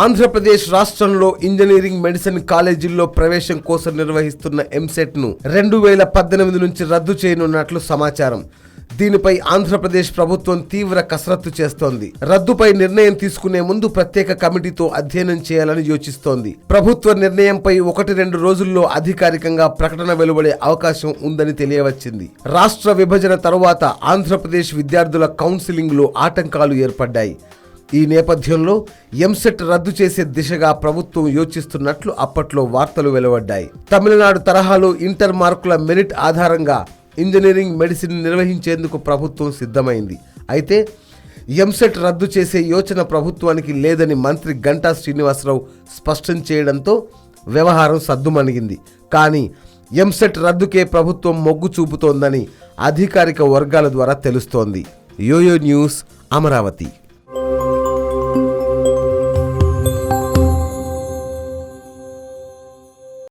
ఆంధ్రప్రదేశ్ రాష్ట్రంలో engineering medicine కాలేజీల్లో ప్రవేశం కోసం నిర్వహిస్తున్న ఎంసెట్ను 2018 నుంచి రద్దు చేయనున్నట్లు సమాచారం. దీనిపై ఆంధ్రప్రదేశ్ ప్రభుత్వం తీవ్ర కసరత్తు చేస్తోంది. రద్దుపై నిర్ణయం తీసుకునే ముందు ప్రత్యేక కమిటీతో అధ్యయనం చేయాలని యోచిస్తోంది. ప్రభుత్వ నిర్ణయంపై 1-2 రోజుల్లో అధికారికంగా ప్రకటన వెలువడే అవకాశం ఉందని తెలియవచ్చింది. రాష్ట్ర విభజన తరువాత ఆంధ్రప్రదేశ్ విద్యార్థుల కౌన్సిలింగ్లో ఆటంకాలు ఏర్పడ్డాయి. ఈ నేపథ్యంలో ఎంసెట్ రద్దు చేసే దిశగా ప్రభుత్వం యోచిస్తున్నట్లు అప్పట్లో వార్తలు వెలువడ్డాయి. తమిళనాడు తరహాలో ఇంటర్ మార్కుల మెరిట్ ఆధారంగా ఇంజనీరింగ్ మెడిసిన్ నిర్వహించేందుకు ప్రభుత్వం సిద్ధమైంది. అయితే ఎంసెట్ రద్దు చేసే యోచన ప్రభుత్వానికి లేదని మంత్రి గంటా శ్రీనివాసరావు స్పష్టం చేయడంతో వ్యవహారం సద్దుమణిగింది. కానీ ఎంసెట్ రద్దుకే ప్రభుత్వం మొగ్గు చూపుతోందని అధికారిక వర్గాల ద్వారా తెలుస్తోంది. Yoyo News, Amaravati.